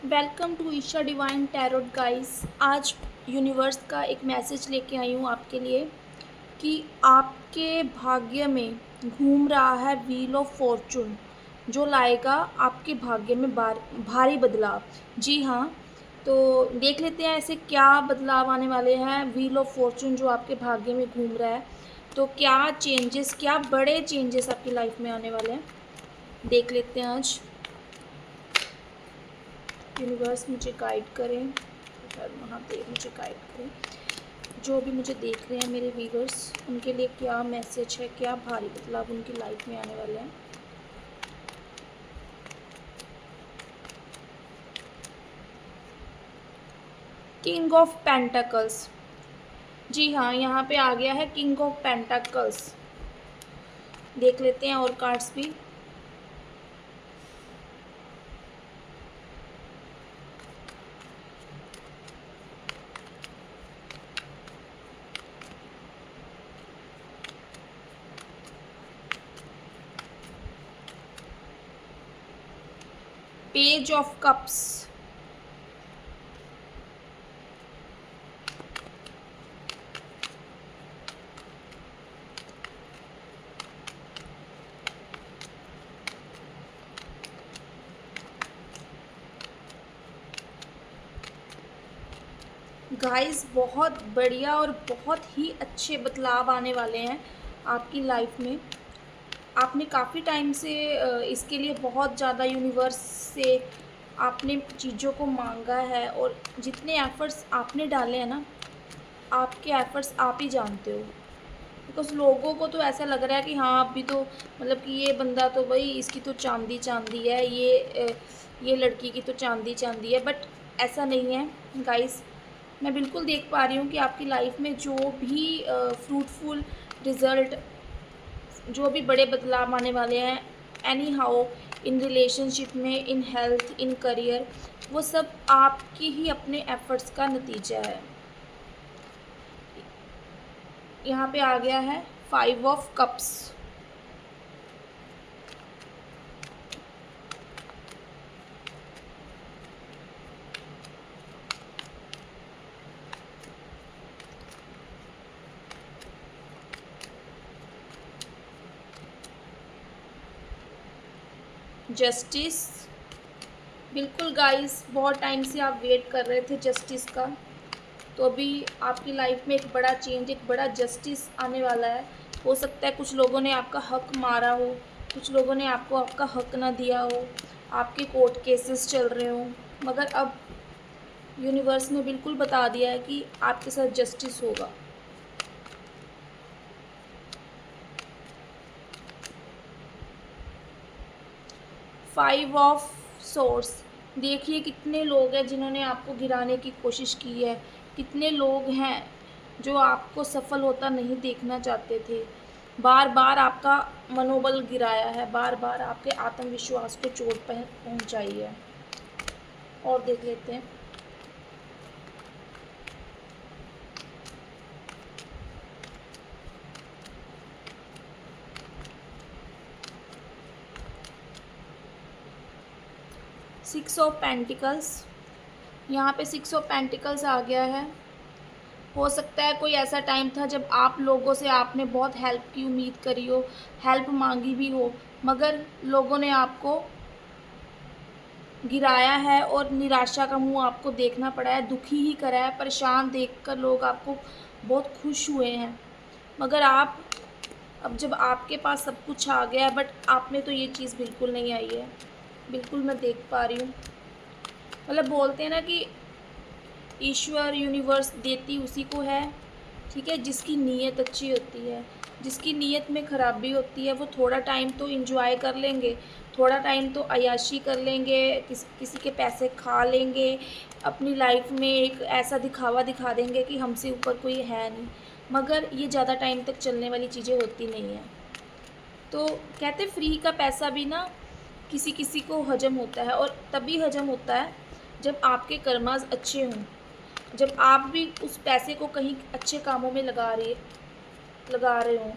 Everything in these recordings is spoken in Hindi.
Welcome to Isha divine tarot guys. आज यूनिवर्स का एक मैसेज लेके आई हूँ आपके लिए कि आपके भाग्य में घूम रहा है व्हील ऑफ फॉर्चून, जो लाएगा आपके भाग्य में भारी बदलाव। जी हाँ, तो देख लेते हैं ऐसे क्या बदलाव आने वाले हैं। व्हील ऑफ फॉर्चून जो आपके भाग्य में घूम रहा है, तो क्या चेंजेस, क्या बड़े चेंजेस आपकी लाइफ में आने वाले हैं, देख लेते हैं आज। यूनिवर्स मुझे गाइड करें, शायद महादेव मुझे गाइड करें। जो भी मुझे देख रहे हैं मेरे व्यूअर्स, उनके लिए क्या मैसेज है, क्या भारी बदलाव उनकी लाइफ में आने वाले हैं। किंग ऑफ पेंटाकल्स, जी हाँ, यहाँ पे आ गया है किंग ऑफ पेंटाकल्स। देख लेते हैं और कार्ड्स भी। पेज ऑफ कप्स, गाइस बहुत बढ़िया और बहुत ही अच्छे बदलाव आने वाले हैं आपकी लाइफ में। आपने काफ़ी टाइम से इसके लिए बहुत ज़्यादा यूनिवर्स से आपने चीज़ों को मांगा है, और जितने एफ़र्ट्स आपने डाले हैं ना, आपके एफ़र्ट्स आप ही जानते हो। बिकॉज़ लोगों को तो ऐसा लग रहा है कि हाँ, अभी तो मतलब कि ये बंदा तो भाई, इसकी तो चांदी चांदी है, ये लड़की की तो चांदी चांदी है, बट ऐसा नहीं है गाइस। मैं बिल्कुल देख पा रही हूँ कि आपकी लाइफ में जो भी फ्रूटफुल रिज़ल्ट, जो भी बड़े बदलाव आने वाले हैं, एनी हाउ, इन रिलेशनशिप में, इन हेल्थ, इन करियर, वो सब आपकी ही अपने एफ़र्ट्स का नतीजा है। यहाँ पे आ गया है 5 ऑफ कप्स। जस्टिस, बिल्कुल गाइस, बहुत टाइम से आप वेट कर रहे थे जस्टिस का, तो अभी आपकी लाइफ में एक बड़ा चेंज, एक बड़ा जस्टिस आने वाला है। हो सकता है कुछ लोगों ने आपका हक मारा हो, कुछ लोगों ने आपको आपका हक ना दिया हो, आपके कोर्ट केसेस चल रहे हों, मगर अब यूनिवर्स ने बिल्कुल बता दिया है कि आपके साथ जस्टिस होगा। फाइव ऑफ सोर्स, देखिए कितने लोग हैं जिन्होंने आपको गिराने की कोशिश की है, कितने लोग हैं जो आपको सफल होता नहीं देखना चाहते थे, बार बार आपका मनोबल गिराया है, बार बार आपके आत्मविश्वास को चोट पहुंचाई है। और देख लेते हैं। सिक्स ऑफ पेंटिकल्स, यहाँ पे सिक्स ऑफ पेंटिकल्स आ गया है। हो सकता है कोई ऐसा टाइम था जब आप लोगों से आपने बहुत हेल्प की उम्मीद करी हो, हेल्प मांगी भी हो, मगर लोगों ने आपको गिराया है और निराशा का मुंह आपको देखना पड़ा है, दुखी ही करा है। परेशान देखकर लोग आपको बहुत खुश हुए हैं, मगर आप, अब जब आपके पास सब कुछ आ गया है, बट आप में तो ये चीज़ बिल्कुल नहीं आई है। बिल्कुल मैं देख पा रही हूँ, मतलब बोलते हैं ना कि ईश्वर, यूनिवर्स देती उसी को है, ठीक है, जिसकी नीयत अच्छी होती है। जिसकी नीयत में ख़राबी होती है वो थोड़ा टाइम तो एंजॉय कर लेंगे, थोड़ा टाइम तो अय्याशी कर लेंगे, किसी के पैसे खा लेंगे, अपनी लाइफ में एक ऐसा दिखावा दिखा देंगे कि हमसे ऊपर कोई है नहीं, मगर ये ज़्यादा टाइम तक चलने वाली चीज़ें होती नहीं हैं। तो कहते फ्री का पैसा भी ना किसी किसी को हजम होता है, और तभी हजम होता है जब आपके कर्मास अच्छे हों, जब आप भी उस पैसे को कहीं अच्छे कामों में लगा रहे हों।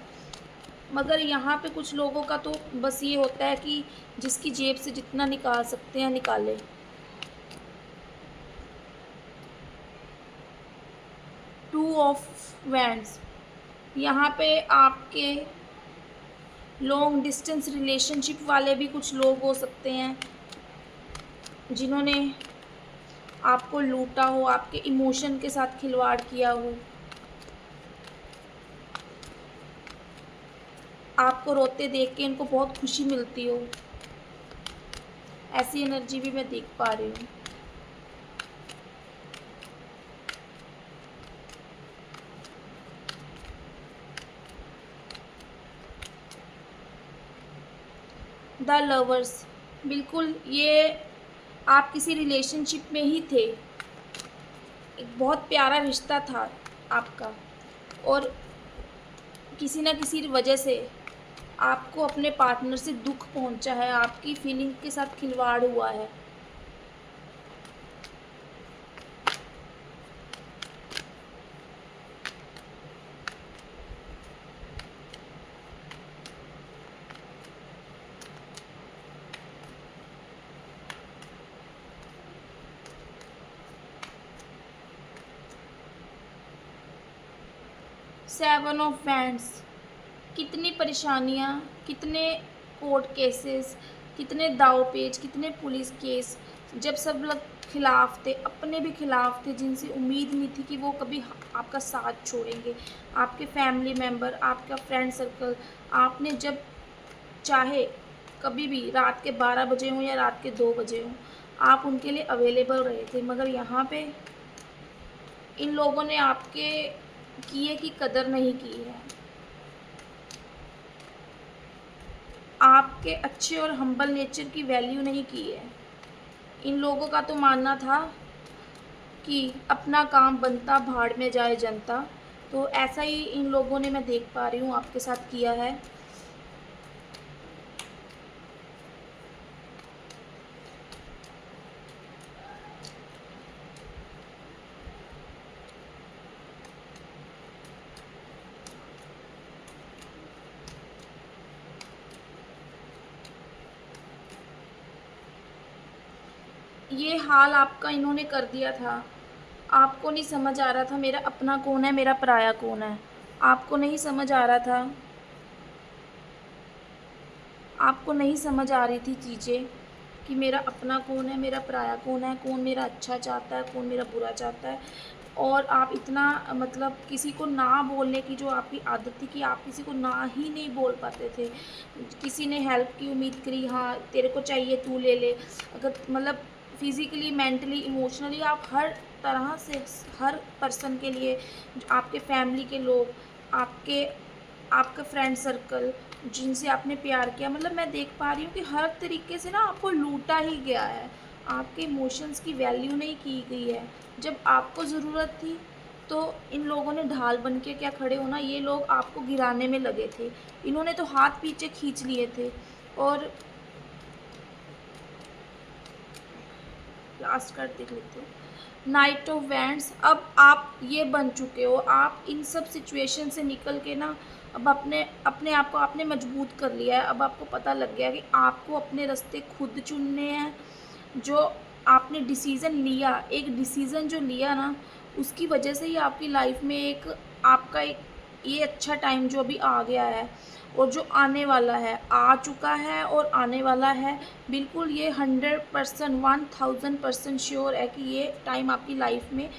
मगर यहाँ पे कुछ लोगों का तो बस ये होता है कि जिसकी जेब से जितना निकाल सकते हैं निकालें। टू ऑफ वैंड्स, यहाँ पे आपके लॉन्ग डिस्टेंस रिलेशनशिप वाले भी कुछ लोग हो सकते हैं जिन्होंने आपको लूटा हो, आपके इमोशन के साथ खिलवाड़ किया हो, आपको रोते देख के इनको बहुत खुशी मिलती हो, ऐसी एनर्जी भी मैं देख पा रही हूँ। द लवर्स, बिल्कुल ये आप किसी रिलेशनशिप में ही थे, एक बहुत प्यारा रिश्ता था आपका, और किसी न किसी वजह से आपको अपने पार्टनर से दुख पहुंचा है, आपकी फीलिंग के साथ खिलवाड़ हुआ है। सेवन ऑफ वैंड्स, कितनी परेशानियाँ, कितने कोर्ट केसेस, कितने दाव पेच, कितने पुलिस केस, जब सब लोग खिलाफ थे, अपने भी खिलाफ थे, जिनसे उम्मीद नहीं थी कि वो कभी आपका साथ छोड़ेंगे, आपके फैमिली मेम्बर, आपका फ्रेंड सर्कल, आपने जब चाहे कभी भी रात के 12 बजे हों या रात के 2 बजे हों, आप उनके लिए अवेलेबल रहे थे, मगर यहाँ पे इन लोगों ने आपके किए की कदर नहीं की है। आपके अच्छे और हम्बल नेचर की वैल्यू नहीं की है। इन लोगों का तो मानना था कि अपना काम बनता भाड़ में जाए जनता, तो ऐसा ही इन लोगों ने, मैं देख पा रही हूँ, आपके साथ किया है। ये हाल आपका इन्होंने कर दिया था, आपको नहीं समझ आ रहा था मेरा अपना कौन है, मेरा पराया कौन है। आपको नहीं समझ आ रहा था, आपको नहीं समझ आ रही थी चीज़ें कि मेरा अपना कौन है, मेरा पराया कौन है, कौन मेरा अच्छा चाहता है, कौन मेरा बुरा चाहता है। और आप इतना मतलब किसी को ना बोलने की जो आपकी आदत थी कि आप किसी को ना ही नहीं बोल पाते थे। किसी ने हेल्प की उम्मीद करी, हाँ तेरे को चाहिए तू ले ले, अगर मतलब फिज़िकली, मेंटली, इमोशनली आप हर तरह से हर पर्सन के लिए, आपके फैमिली के लोग, आपके आपका फ्रेंड सर्कल, जिनसे आपने प्यार किया, मतलब मैं देख पा रही हूँ कि हर तरीके से ना आपको लूटा ही गया है। आपके इमोशंस की वैल्यू नहीं की गई है। जब आपको ज़रूरत थी तो इन लोगों ने ढाल बन के क्या खड़े होना, ये लोग आपको गिराने में लगे थे। इन्होंने तो हाथ पीछे खींच लिए थे। और लास्ट कार्ड देख लेते हो, नाइट ऑफ वैंड्स। अब आप ये बन चुके हो, आप इन सब सिचुएशन से निकल के ना अब अपने अपने आप को आपने मजबूत कर लिया है। अब आपको पता लग गया कि आपको अपने रास्ते खुद चुनने हैं। जो आपने डिसीज़न लिया, एक डिसीज़न जो लिया ना, उसकी वजह से ही आपकी लाइफ में एक आपका एक ये अच्छा टाइम जो अभी आ गया है और जो आने वाला है, आ चुका है और आने वाला है, बिल्कुल ये 100% 1000% श्योर है कि ये टाइम आपकी लाइफ में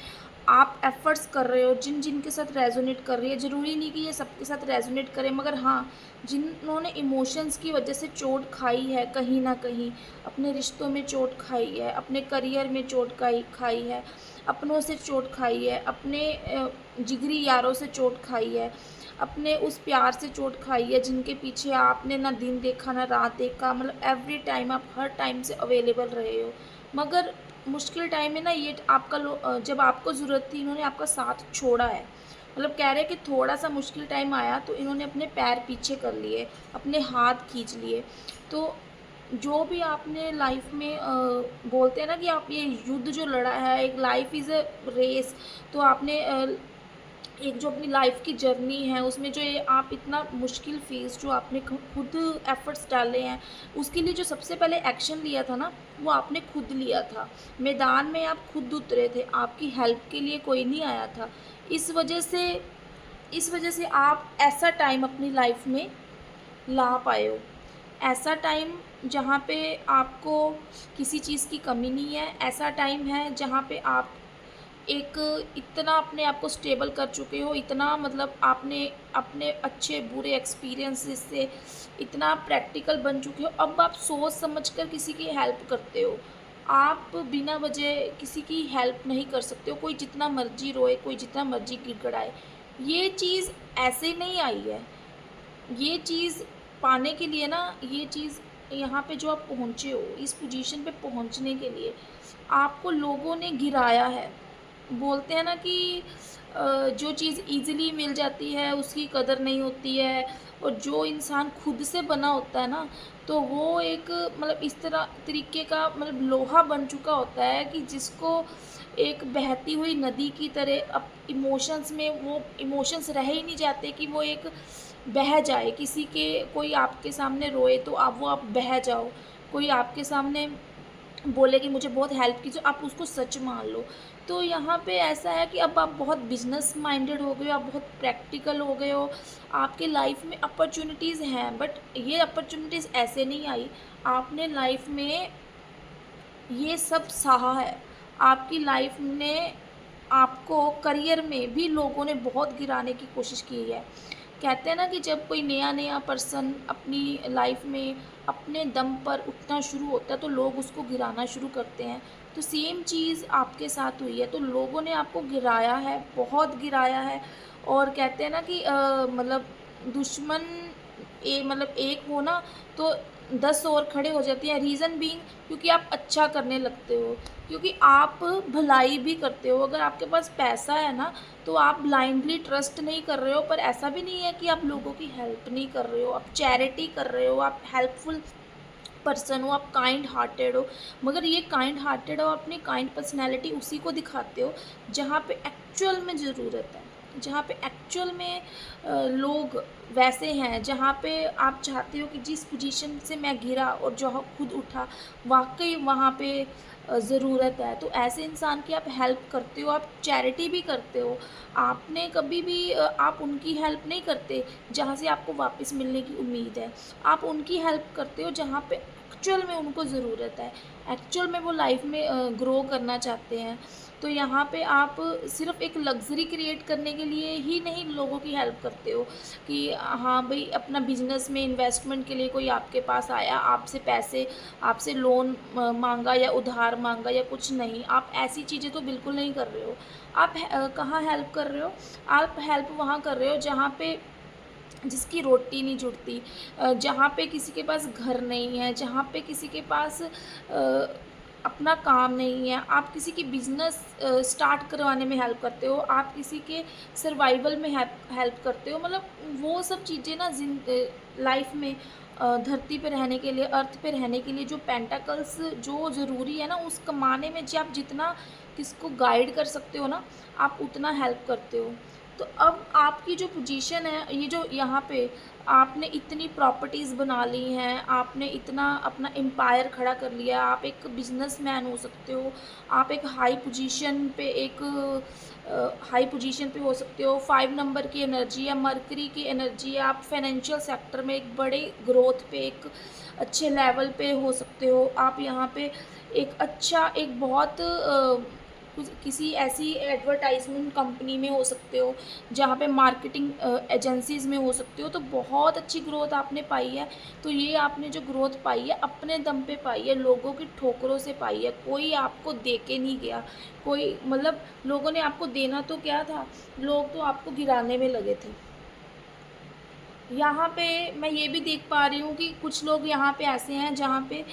आप एफ़र्ट्स कर रहे हो, जिन जिन के साथ रेजोनेट कर रही है। ज़रूरी नहीं कि ये सबके साथ रेजोनेट करे, मगर हाँ, जिन्होंने इमोशंस की वजह से चोट खाई है कहीं ना कहीं, अपने रिश्तों में चोट खाई है, अपने करियर में चोट खाई है, अपनों से चोट खाई है, अपने जिगरी यारों से चोट खाई है, अपने उस प्यार से चोट खाई है जिनके पीछे आपने ना दिन देखा ना रात देखा, मतलब एवरी टाइम आप हर टाइम से अवेलेबल रहे हो। मगर मुश्किल टाइम में ना ये आपका जब आपको ज़रूरत थी इन्होंने आपका साथ छोड़ा है। मतलब कह रहे हैं कि थोड़ा सा मुश्किल टाइम आया तो इन्होंने अपने पैर पीछे कर लिए, अपने हाथ खींच लिए। तो जो भी आपने लाइफ में बोलते हैं ना कि आप ये युद्ध जो लड़ा है, एक लाइफ इज़ अ रेस, तो आपने एक जो अपनी लाइफ की जर्नी है उसमें जो ये आप इतना मुश्किल फेज़ जो आपने खुद एफ़र्ट्स डाले हैं, उसके लिए जो सबसे पहले एक्शन लिया था ना, वो आपने खुद लिया था। मैदान में आप खुद उतरे थे, आपकी हेल्प के लिए कोई नहीं आया था। इस वजह से इस वजह से आप ऐसा टाइम अपनी लाइफ में ला पाए हो। ऐसा टाइम जहाँ पे आपको किसी चीज़ की कमी नहीं है, ऐसा टाइम है जहाँ पे आप एक इतना अपने आप को स्टेबल कर चुके हो, इतना मतलब आपने अपने अच्छे बुरे एक्सपीरियंसेस से इतना प्रैक्टिकल बन चुके हो, अब आप सोच समझ कर किसी की हेल्प करते हो। आप बिना वजह किसी की हेल्प नहीं कर सकते हो, कोई जितना मर्ज़ी रोए, कोई जितना मर्ज़ी गिड़गिड़ाए। ये चीज़ ऐसे नहीं आई है। ये चीज़ पाने के लिए ना, ये चीज़ यहाँ पे जो आप पहुँचे हो, इस पोजीशन पे पहुँचने के लिए आपको लोगों ने गिराया है। बोलते हैं ना कि जो चीज़ ईज़िली मिल जाती है उसकी कदर नहीं होती है, और जो इंसान खुद से बना होता है ना, तो वो एक मतलब इस तरह तरीके का मतलब लोहा बन चुका होता है कि जिसको एक बहती हुई नदी की तरह अब इमोशंस में वो इमोशंस रह ही नहीं जाते कि वो एक बह जाए। किसी के कोई आपके सामने रोए तो आप बह जाओ। कोई आपके सामने बोले कि मुझे बहुत हेल्प कीजिए, आप उसको सच मान लो। तो यहाँ पे ऐसा है कि अब आप बहुत बिज़नेस माइंडेड हो गए हो, आप बहुत प्रैक्टिकल हो गए हो। आपके लाइफ में अपॉर्च्युनिटीज़ हैं, बट ये अपॉर्च्युनिटीज़ ऐसे नहीं आई। आपने लाइफ में ये सब सहा है। आपकी लाइफ ने आपको करियर में भी लोगों ने बहुत गिराने की कोशिश की है। कहते हैं ना कि जब कोई नया-नया पर्सन अपनी लाइफ में अपने दम पर उठना शुरू होता है तो लोग उसको गिराना शुरू करते हैं। तो सेम चीज़ आपके साथ हुई है, तो लोगों ने आपको गिराया है, बहुत गिराया है। और कहते हैं ना कि मतलब दुश्मन मतलब एक हो ना तो 10 और खड़े हो जाते हैं। रीज़न बीइंग क्योंकि आप अच्छा करने लगते हो, क्योंकि आप भलाई भी करते हो। अगर आपके पास पैसा है ना, तो आप ब्लाइंडली ट्रस्ट नहीं कर रहे हो, पर ऐसा भी नहीं है कि आप लोगों की हेल्प नहीं कर रहे हो, आप चैरिटी कर रहे हो, आप हेल्पफुल पर्सन हो, आप काइंड हार्टेड हो। मगर ये काइंड हार्टेड हो, अपनी काइंड पर्सनैलिटी उसी को दिखाते हो जहाँ पे एक्चुअल में ज़रूरत है, जहाँ पे एक्चुअल में लोग वैसे हैं, जहाँ पे आप चाहते हो कि जिस पोजीशन से मैं गिरा और जो खुद उठा, वाक़ई वहाँ पे ज़रूरत है। तो ऐसे इंसान की आप हेल्प करते हो, आप चैरिटी भी करते हो। आपने कभी भी आप उनकी हेल्प नहीं करते जहाँ से आपको वापस मिलने की उम्मीद है। आप उनकी हेल्प करते हो जहाँ पे एक्चुअल में उनको ज़रूरत है, एक्चुअल में वो लाइफ में ग्रो करना चाहते हैं। तो यहाँ पे आप सिर्फ़ एक लग्ज़री क्रिएट करने के लिए ही नहीं लोगों की हेल्प करते हो कि हाँ भई, अपना बिज़नेस में इन्वेस्टमेंट के लिए कोई आपके पास आया, आपसे पैसे आपसे लोन माँगा या उधार माँगा या कुछ नहीं, आप ऐसी चीज़ें तो बिल्कुल नहीं कर रहे हो। आप कहाँ हेल्प कर रहे हो? आप हेल्प वहाँ कर रहे हो जहाँ पे जिसकी रोटी नहीं जुड़ती, जहाँ पे किसी के पास घर नहीं है, जहाँ पे किसी के पास अपना काम नहीं है, आप किसी की बिज़नेस स्टार्ट करवाने में हेल्प करते हो, आप किसी के सर्वाइवल में हेल्प करते हो। मतलब वो सब चीज़ें ना लाइफ में धरती पे रहने के लिए, अर्थ पे रहने के लिए जो पेंटाकल्स जो ज़रूरी है ना, उस कमाने में आप जितना किसको गाइड कर सकते हो ना, आप उतना हेल्प करते हो। तो अब आपकी जो पोजीशन है, ये जो यहाँ पे आपने इतनी प्रॉपर्टीज़ बना ली हैं, आपने इतना अपना एम्पायर खड़ा कर लिया, आप एक बिज़नेसमैन हो सकते हो, आप एक हाई पोजीशन पे हो सकते हो। 5 नंबर की एनर्जी या मरकरी की एनर्जी, आप फाइनेंशियल सेक्टर में एक बड़े ग्रोथ पे, एक अच्छे लेवल पे हो सकते हो। आप यहाँ पे एक बहुत किसी ऐसी एडवर्टाइज़मेंट कंपनी में हो सकते हो, जहाँ पे मार्केटिंग एजेंसीज़ में हो सकते हो। तो बहुत अच्छी ग्रोथ आपने पाई है। तो ये आपने जो ग्रोथ पाई है, अपने दम पे पाई है, लोगों की ठोकरों से पाई है। कोई आपको दे के नहीं गया। कोई मतलब लोगों ने आपको देना तो क्या था, लोग तो आपको गिराने में लगे थे। यहाँ पे मैं ये भी देख पा रही हूँ कि कुछ लोग यहाँ पे ऐसे हैं जहाँ पे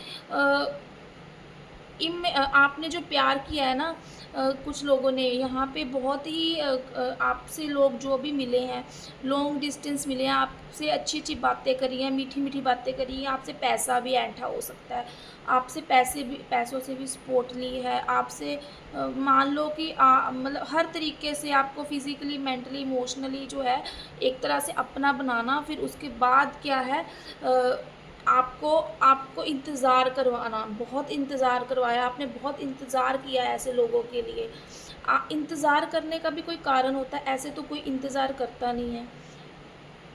आपने जो प्यार किया है ना, कुछ लोगों ने यहाँ पे बहुत ही आपसे लोग जो भी मिले हैं, लॉन्ग डिस्टेंस मिले हैं, आपसे अच्छी-अच्छी बातें करी हैं, मीठी-मीठी बातें करी हैं, आपसे पैसा भी ऐंठा हो सकता है, आपसे पैसों से भी सपोर्ट ली है, आपसे मान लो कि मतलब हर तरीके से आपको फिज़िकली, मेंटली, इमोशनली जो है एक तरह से अपना बनाना, फिर उसके बाद क्या है, आपको आपको इंतज़ार करवाना, बहुत इंतज़ार करवाया, आपने बहुत इंतज़ार किया है ऐसे लोगों के लिए। इंतज़ार करने का भी कोई कारण होता है, ऐसे तो कोई इंतज़ार करता नहीं है।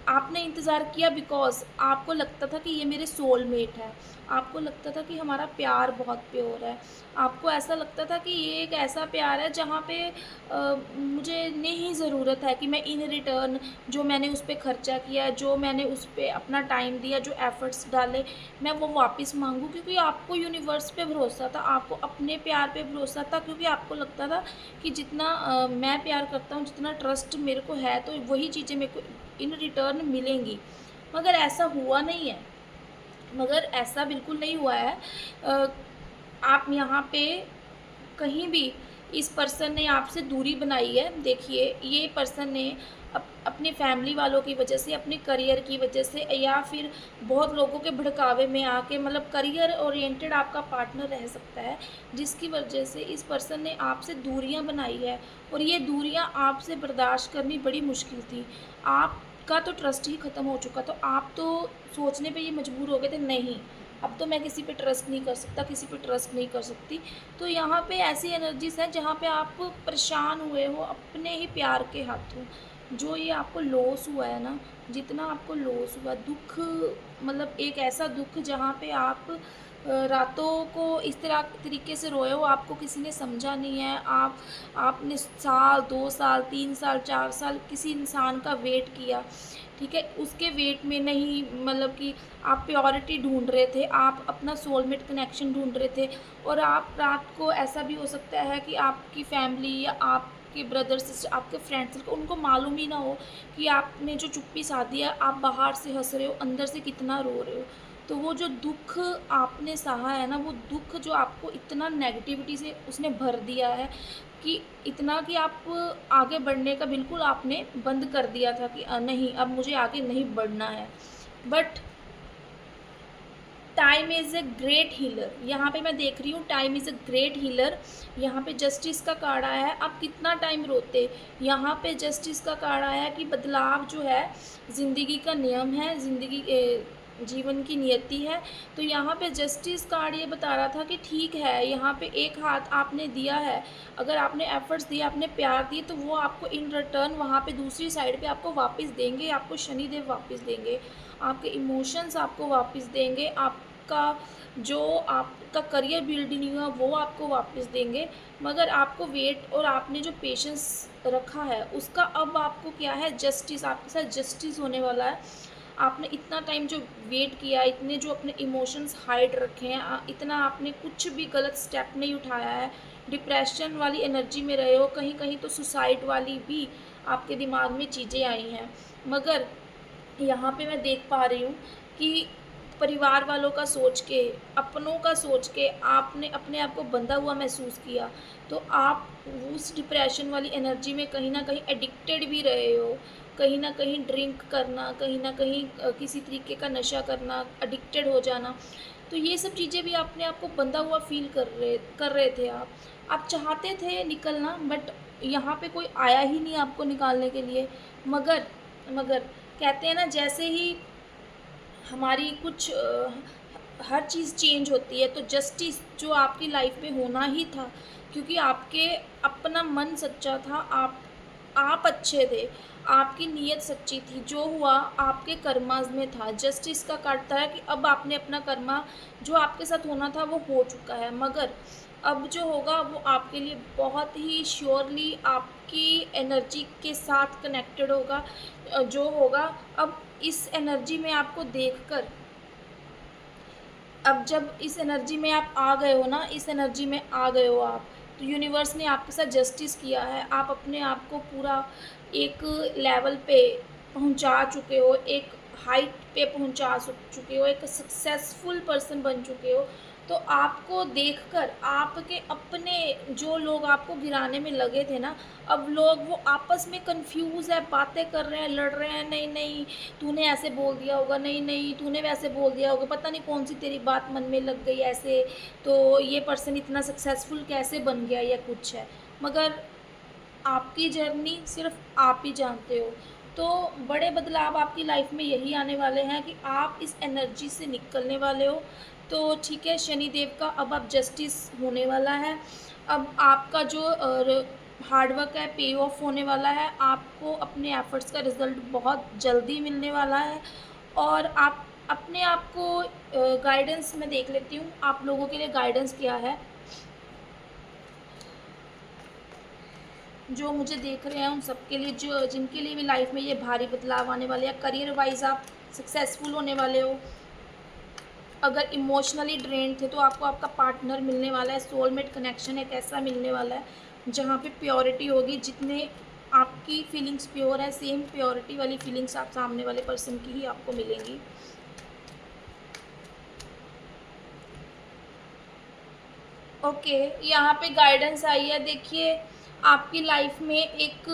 आपने इंतज़ार किया बिकॉज़ आपको लगता था कि ये मेरे सोलमेट है। आपको लगता था कि हमारा प्यार बहुत प्योर है। आपको ऐसा लगता था कि ये एक ऐसा प्यार है जहाँ पे मुझे नहीं ज़रूरत है कि मैं इन रिटर्न जो मैंने उस पे खर्चा किया, जो मैंने उस पे अपना टाइम दिया, जो एफ़र्ट्स डाले, मैं वो वापस माँगूँ, क्योंकि आपको यूनिवर्स पे भरोसा था, आपको अपने प्यार पे भरोसा था, क्योंकि आपको लगता था कि जितना मैं प्यार करता हूँ, जितना ट्रस्ट मेरे को है, तो वही चीज़ें मेरे को इन रिटर्न मिलेंगी। मगर ऐसा हुआ नहीं है, मगर ऐसा बिल्कुल नहीं हुआ है। अ, आप यहाँ पे कहीं भी इस पर्सन ने आपसे दूरी बनाई है। देखिए, ये पर्सन ने अपने फैमिली वालों की वजह से, अपने करियर की वजह से, या फिर बहुत लोगों के भड़कावे में आके, मतलब करियर ओरिएंटेड आपका पार्टनर रह सकता है, जिसकी वजह से इस पर्सन ने आपसे दूरियां बनाई है, और ये दूरियां आपसे बर्दाश्त करनी बड़ी मुश्किल थी। आपका तो ट्रस्ट ही ख़त्म हो चुका, तो आप तो सोचने पे ये मजबूर हो गए थे, नहीं अब तो मैं किसी पे ट्रस्ट नहीं कर सकता, किसी पे ट्रस्ट नहीं कर सकती। तो यहाँ पे ऐसी एनर्जीज़ हैं जहाँ पे आप परेशान हुए हो अपने ही प्यार के हाथों। जो ये आपको लॉस हुआ है ना, जितना आपको लॉस हुआ, दुःख, मतलब एक ऐसा दुःख जहाँ पे आप रातों को इस तरीके से रोए हो, आपको किसी ने समझा नहीं है। आपने साल, 2 साल, 3 साल, 4 साल किसी इंसान का वेट किया, ठीक है? उसके वेट में नहीं, मतलब कि आप प्योरिटी ढूँढ रहे थे, आप अपना सोलमेट कनेक्शन ढूँढ रहे थे, और आप रात को ऐसा भी हो सकता है कि आपकी फैमिली या आपके ब्रदर सिस्टर, आपके फ्रेंड्स को उनको मालूम ही ना हो कि आपने जो चुप्पी साधी है, आप बाहर से हँस रहे हो, अंदर से कितना रो रहे हो। तो वो जो दुःख आपने सहा है ना, वो दुःख जो आपको इतना नेगेटिविटी से उसने भर दिया है कि इतना कि आप आगे बढ़ने का बिल्कुल आपने बंद कर दिया था कि नहीं, अब मुझे आगे नहीं बढ़ना है। But time is a great healer, यहाँ पे मैं देख रही हूँ time is a great healer. यहाँ पे जस्टिस का कार्ड आया है, आप कितना टाइम रोते, यहाँ पे जस्टिस का कार्ड आया है कि बदलाव जो है ज़िंदगी का नियम है, जीवन की नियति है। तो यहाँ पे जस्टिस कार्ड ये बता रहा था कि ठीक है, यहाँ पे एक हाथ आपने दिया है, अगर आपने एफर्ट्स दिए, आपने प्यार दिए, तो वो आपको इन रिटर्न वहाँ पे दूसरी साइड पे आपको वापस देंगे, आपको शनिदेव वापस देंगे, आपके इमोशंस आपको वापस देंगे, आपका जो आपका करियर बिल्ड नहीं हुआ वो आपको वापस देंगे। मगर आपको वेट और आपने जो पेशेंस रखा है उसका अब आपको क्या है, जस्टिस, आपके साथ जस्टिस होने वाला है। आपने इतना टाइम जो वेट किया, इतने जो अपने इमोशंस हाइड रखे हैं, इतना आपने कुछ भी गलत स्टेप नहीं उठाया है, डिप्रेशन वाली एनर्जी में रहे हो, कहीं कहीं तो सुसाइड वाली भी आपके दिमाग में चीज़ें आई हैं। मगर यहाँ पे मैं देख पा रही हूँ कि परिवार वालों का सोच के, अपनों का सोच के आपने अपने आप को बंधा हुआ महसूस किया, तो आप उस डिप्रेशन वाली एनर्जी में कहीं न कहीं एडिक्टेड भी रहे हो। कहीं न कहीं ड्रिंक करना, कहीं न कहीं किसी तरीके का नशा करना, एडिक्टेड हो जाना। तो ये सब चीज़ें भी अपने आप को बंधा हुआ फ़ील कर रहे थे आप। आप चाहते थे निकलना, बट यहाँ पे कोई आया ही नहीं आपको निकालने के लिए। मगर मगर कहते हैं ना, जैसे ही हमारी कुछ हर चीज़ चेंज होती है, तो जस्टिस जो आपकी लाइफ में होना ही था, क्योंकि आपके अपना मन सच्चा था, आप अच्छे थे, आपकी नीयत सच्ची थी, जो हुआ आपके कर्मास में था। जस्टिस का काटता है कि अब आपने अपना कर्मा, जो आपके साथ होना था वो हो चुका है, मगर अब जो होगा वो आपके लिए बहुत ही श्योरली आपकी एनर्जी के साथ कनेक्टेड होगा। जो होगा, अब इस एनर्जी में आपको देखकर, अब जब इस एनर्जी में आप आ गए हो ना, इस एनर्जी में आ गए हो आप, तो यूनिवर्स ने आपके साथ जस्टिस किया है। आप अपने आप को पूरा एक लेवल पे पहुंचा चुके हो, एक हाइट पे पहुंचा चुके हो, एक सक्सेसफुल पर्सन बन चुके हो। तो आपको देखकर आपके अपने जो लोग आपको गिराने में लगे थे ना, अब लोग वो आपस में कन्फ्यूज़ है, बातें कर रहे हैं, लड़ रहे हैं, नहीं, नहीं, तूने ऐसे बोल दिया होगा, नहीं, नहीं, तूने वैसे बोल दिया होगा, पता नहीं कौन-सी तेरी बात मन में लग गई ऐसे, तो ये पर्सन इतना सक्सेसफुल कैसे बन गया या कुछ है। मगर आपकी जर्नी सिर्फ़ आप ही जानते हो। तो बड़े बदलाव आपकी लाइफ़ में यही आने वाले हैं कि आप इस एनर्जी से निकलने वाले हो। तो ठीक है, शनिदेव का अब आप जस्टिस होने वाला है। अब आपका जो हार्ड वर्क है पे ऑफ होने वाला है। आपको अपने एफ़र्ट्स का रिज़ल्ट बहुत जल्दी मिलने वाला है और आप अपने आप को गाइडेंस मैं देख लेती हूँ, आप लोगों के लिए गाइडेंस क्या है? जो मुझे देख रहे हैं उन सबके लिए, जो जिनके लिए भी लाइफ में ये भारी बदलाव आने वाले हैं, करियर वाइज आप सक्सेसफुल होने वाले हो। अगर इमोशनली ड्रेन थे तो आपको आपका पार्टनर मिलने वाला है, सोलमेट कनेक्शन एक ऐसा मिलने वाला है जहाँ पे प्योरिटी होगी। जितने आपकी फीलिंग्स प्योर है, सेम प्योरिटी वाली फीलिंग्स आप सामने वाले पर्सन की ही आपको मिलेंगी। ओके, यहाँ पे गाइडेंस आई है। देखिए, आपकी लाइफ में एक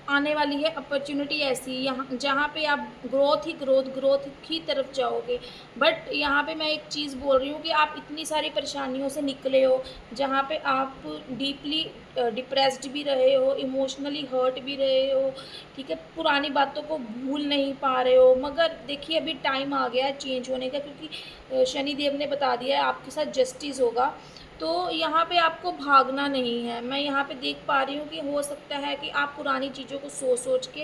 आने वाली है अपॉर्चुनिटी ऐसी, यहाँ जहाँ पे आप ग्रोथ की तरफ जाओगे। बट यहाँ पे मैं एक चीज़ बोल रही हूँ कि आप इतनी सारी परेशानियों से निकले हो, जहाँ पे आप डीपली डिप्रेस्ड भी रहे हो, इमोशनली हर्ट भी रहे हो, ठीक है, पुरानी बातों को भूल नहीं पा रहे हो। मगर देखिए, अभी टाइम आ गया है चेंज होने का, क्योंकि शनि देव ने बता दिया है आपके साथ जस्टिस होगा। तो यहाँ पे आपको भागना नहीं है। मैं यहाँ पे देख पा रही हूँ कि हो सकता है कि आप पुरानी चीज़ों को सोच के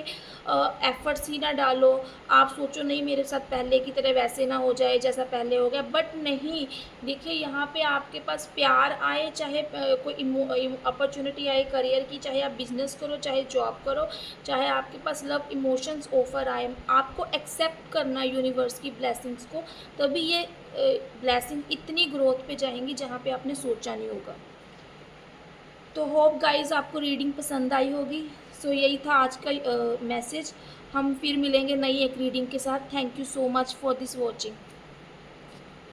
एफ़र्ट्स ही ना डालो। आप सोचो नहीं मेरे साथ पहले की तरह वैसे ना हो जाए जैसा पहले हो गया, बट नहीं। देखिए, यहाँ पे आपके पास प्यार आए, चाहे कोई अपॉर्चुनिटी आए करियर की, चाहे आप बिज़नेस करो, चाहे जॉब करो, चाहे आपके पास लव इमोशंस ऑफ़र आए, आपको एक्सेप्ट करना यूनिवर्स की ब्लेसिंग्स को। तभी ये ब्लेसिंग इतनी ग्रोथ पे जाएंगी जहाँ पे आपने सोचा नहीं होगा। तो होप गाइस आपको रीडिंग पसंद आई होगी। सो यही था आज का मैसेज। हम फिर मिलेंगे नई एक रीडिंग के साथ। Thank you so much for this watching.